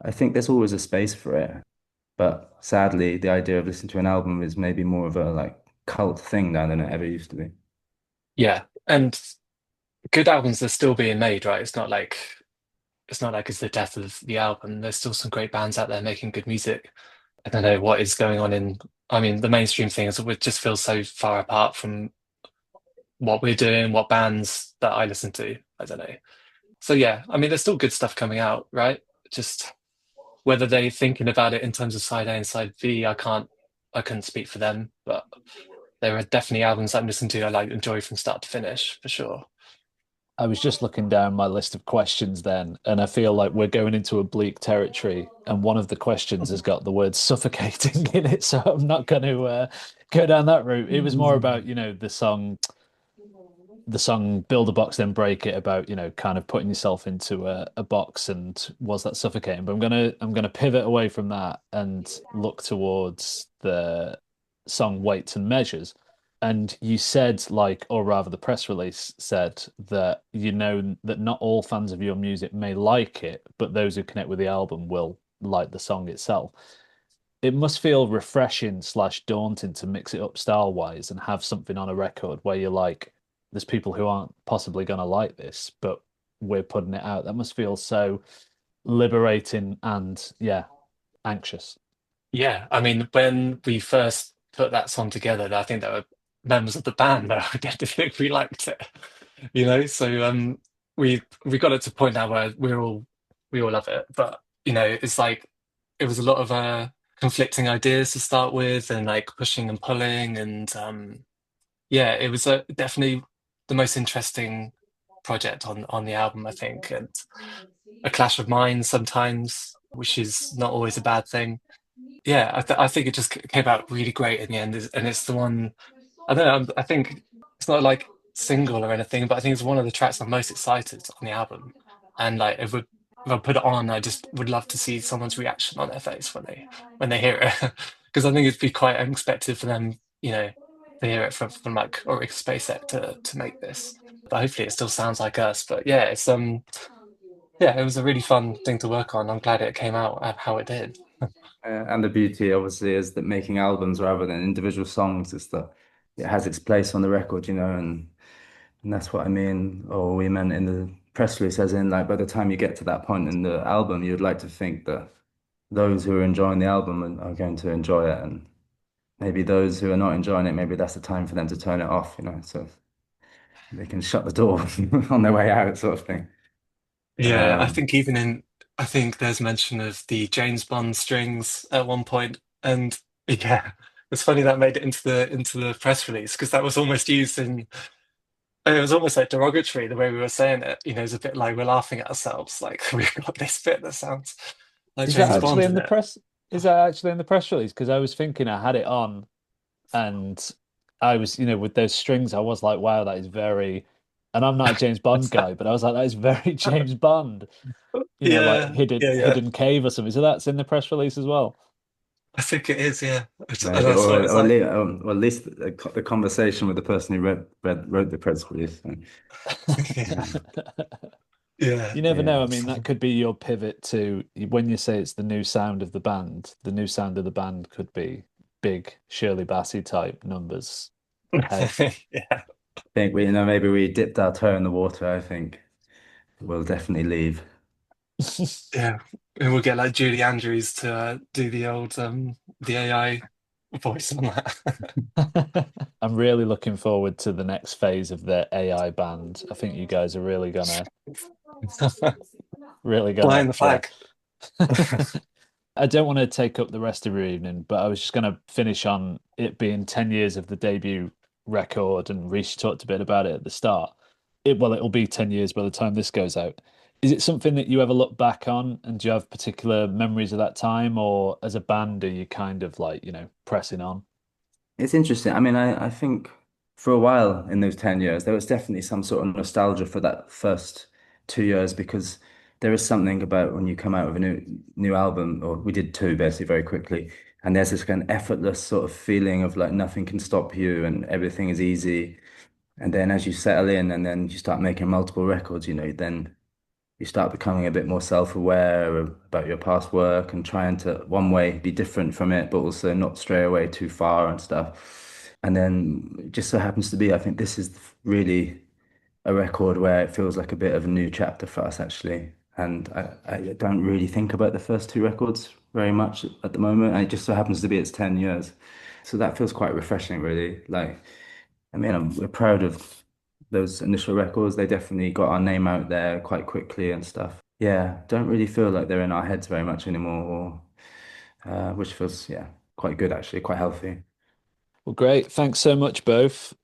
I think there's always a space for it. But sadly, the idea of listening to an album is maybe more of a like cult thing now than it ever used to be. Yeah, and good albums are still being made, right? It's not like it's the death of the album. There's still some great bands out there making good music. I don't know what is going on in. I mean, the mainstream thing is we just feel so far apart from what we're doing, what bands that I listen to. I don't know. So yeah, I mean, there's still good stuff coming out, right? Just whether they're thinking about it in terms of side A and side B, I couldn't speak for them, but there are definitely albums I'm listening to I like enjoy from start to finish for sure. I was just looking down my list of questions then, and I feel like we're going into a bleak territory. And one of the questions has got the word suffocating in it, so I'm not going to go down that route. It was more about, the song "Build a Box, Then Break It," about, kind of putting yourself into a box, and was that suffocating? But I'm gonna pivot away from that and look towards the song "Weights and Measures." And you said, like, or rather, the press release said that you know that not all fans of your music may like it, but those who connect with the album will like the song itself. It must feel refreshing slash daunting to mix it up style wise and have something on a record where you're like, there's people who aren't possibly going to like this, but we're putting it out. That must feel so liberating and, yeah, anxious. Yeah, I mean, when we first put that song together, I think there were members of the band that I didn't think we liked it, So we got it to a point now where we all love it, but it's like it was a lot of conflicting ideas to start with, and like pushing and pulling, and yeah, it was definitely the most interesting project on the album, I think, and a clash of minds sometimes, which is not always a bad thing. Yeah, I think it just came out really great in the end, and it's the one I don't know. I think it's not like single or anything, but I think it's one of the tracks I'm most excited on the album. And like, if I put it on, I just would love to see someone's reaction on their face when they hear it, because I think it'd be quite unexpected for them, to hear it from like Ulrika Spacek to make this. But hopefully, it still sounds like us. But yeah, yeah, it was a really fun thing to work on. I'm glad it came out how it did. And the beauty, obviously, is that making albums rather than individual songs is that it has its place on the record, and that's what I mean, or we meant in the press release, as in, like, by the time you get to that point in the album, you'd like to think that those who are enjoying the album are going to enjoy it, and maybe those who are not enjoying it, maybe that's the time for them to turn it off, so they can shut the door on their way out, sort of thing. But Yeah, I think there's mention of the James Bond strings at one point, and yeah, it's funny that made it into the press release because that was almost used in. It was almost like derogatory the way we were saying it. It's a bit like we're laughing at ourselves, like we've got this bit that sounds like Is that James actually Bond in in the it. press? Is that actually in the press release? Because I was thinking I had it on, and I was, with those strings, I was like, wow, that is very. And I'm not a James Bond guy, but I was like, that is very James Bond. Like Yeah, hidden yeah, yeah. hidden cave or something. So that's in the press release as well. I think it is. Yeah, and maybe, that's what it's like. or at least the conversation with the person who wrote the press release. Yeah, Um, yeah. You never know. I yeah. mean, that could be your pivot to when you say it's the new sound of the band. The new sound of the band could be big Shirley Bassey type numbers. Hey. Yeah. I think maybe we dipped our toe in the water. I think we'll definitely leave. Yeah, and we'll get like Julie Andrews to do the old the AI voice on that. I'm I'm really looking forward to the next phase of the AI band. I think you guys are really Flying gonna, the yeah. flag. I don't want to take up the rest of your evening, but I was just going to finish on it being 10 years of the debut record, and Rhys talked a bit about it at the start. It'll be 10 years by the time this goes out. Is it something that you ever look back on, and do you have particular memories of that time, or as a band, are you kind of like, pressing on? It's interesting. I mean, I think for a while in those 10 years, there was definitely some sort of nostalgia for that first 2 years because there is something about when you come out with a new album, or we did two basically very quickly, and there's this kind of effortless sort of feeling of like nothing can stop you and everything is easy. And then as you settle in and then you start making multiple records, then you start becoming a bit more self-aware about your past work and trying to, one way, be different from it, but also not stray away too far and stuff. And then it just so happens to be, I think this is really a record where it feels like a bit of a new chapter for us, actually. And I don't really think about the first two records very much at the moment. And it just so happens to be it's 10 years. So that feels quite refreshing, really. Like, I mean, we're proud of those initial records. They definitely got our name out there quite quickly and stuff. Yeah, don't really feel like they're in our heads very much anymore, which feels, yeah, quite good actually, quite healthy. Well, great. Thanks so much, both.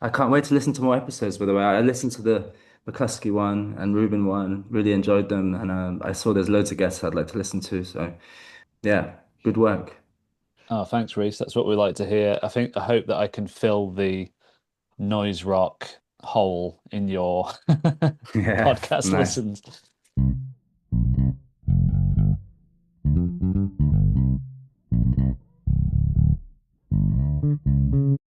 I can't wait to listen to more episodes, by the way. I listened to the McCluskey one and Ruben one, really enjoyed them, and I saw there's loads of guests I'd like to listen to. So, yeah, good work. Oh, thanks, Rhys. That's what we like to hear. I hope that I can fill the noise rock hole in your Yeah, podcast nice. listens.